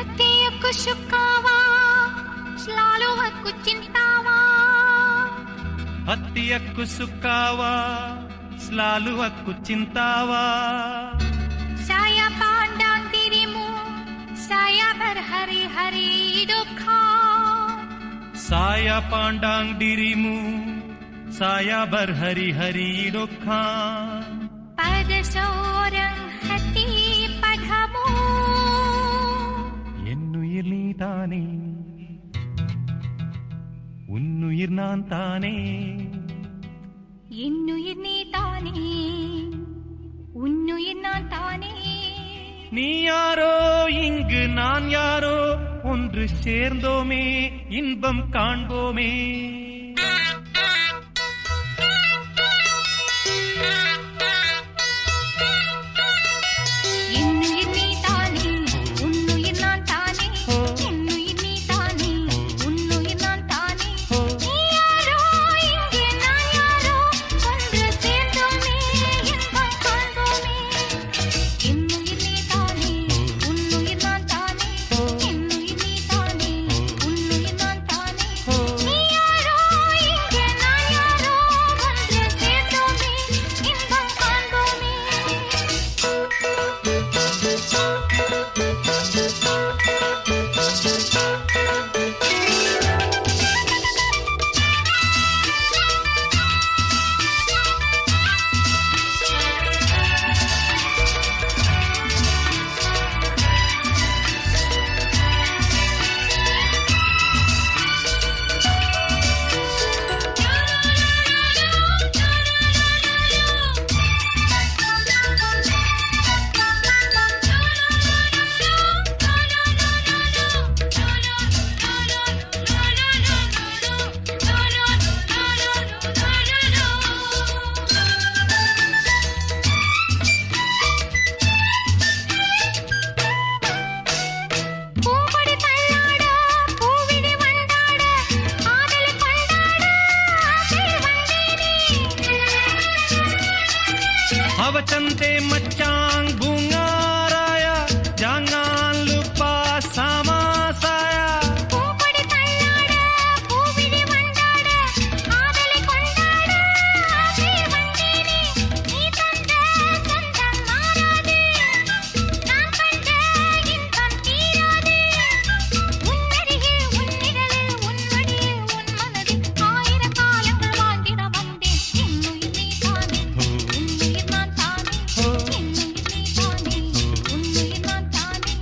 హత్యకు సుఖావా స్లాలువకు చింతావా హత్యకు సుఖావా స్లాలువకు చింతావా saya pandang dirimu saya berhari-hari duka saya pandang dirimu saya berhari-hari duka pada seorang hati padamu என்னுயிர் நீதானே உன்னுயிர் நான் தானே என்னுயிர் நீதானே உன்னுயிர் நான் தானே நீ யாரோ இங்கு நான் யாரோ ஒன்று சேர்ந்தோமே இன்பம் காண்போமே என்னுயிர் நீதானே உன்னுயிர் நான் தானே என்னுயிர் நீதானே உன்னுயிர் நான் தானே நீ யாரோ இங்கே நான் யாரோ ஒன்று சேர்ந்தோமே இன்பம் காண்போமே என்னுயிர் நீதானே உன்னுயிர் நான் தானே என்னுயிர் நீதானே உன்னுயிர் நான் தானே நீ யாரோ இங்கே நான் யாரோ ஒன்று சேர்ந்தோமே இன்பம் காண்போமே பூங்கொடி தள்ளாட பூவிழி வண்டாட ஆதலை கொண்டாட ஆசை வந்தேனே அவச்சந்தே மச்சாங் பூங்காராயா ஜாங்கான் லுப்பா சமாசாயா பூங்கொடி தள்ளாட பூவிழி வண்டாட ஆதலை கொண்டாட ஆசை வந்தேனே நீ தந்த சொந்தம் மாறாது நான் கண்ட இன்பம் தீராது உன்னருகில் உன்னிடலில் உன்மடியில் உன் மனதில் ஆயிரம் காலங்கள் வாழ்ந்திட வந்தேன் என்னுயிர் நீதானே உன்னுயிர் நான் தானே என்னுயிர் நீதானே உன்னுயிர் நான் தானே